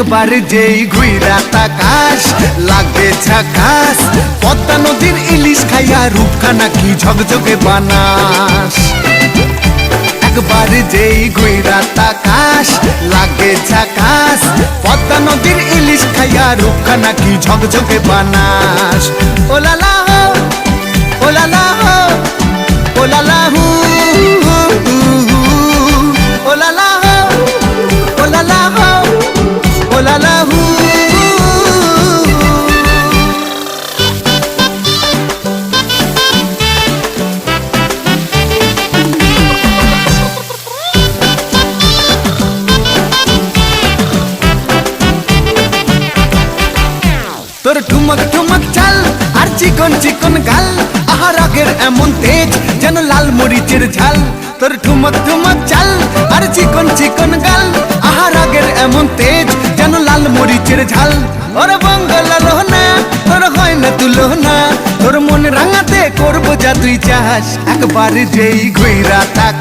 একবার যেই ঘুইরা তাকাস লাগবে ঝাকাস। পদ্মা নদীর ইলিশ খাইয়া রূপখানা কি ঝকঝকে বানাস। একবার যেই ঘুইরা তাকাস লাগে ঝাকাস। পদ্মা নদীর ইলিশ খাইয়া রূপখানা কি ঝকঝকে বানাস। ওলালা হো ওলালা হো ওলালা হু ওলালা হো ওলালা হো ওলালা হু। তোর ঠুমক ঠুমক চাল আর চিকন চিকন গাল, আহা রাগের এমন তেজ যেন লাল মরিচের ঝাল। তোর ঠুমক ঠুমক চাল আর চিকন চিকন গাল, আহা রাগের এমন তেজ যেন লাল মরিচের ঝাল। ওরে বঙ্গলা লোহনা তোর হয় না তুলনা, তোর মন রাঙাতে করবো যা তুই চাস। একবার যেই ঘুইরা তাকা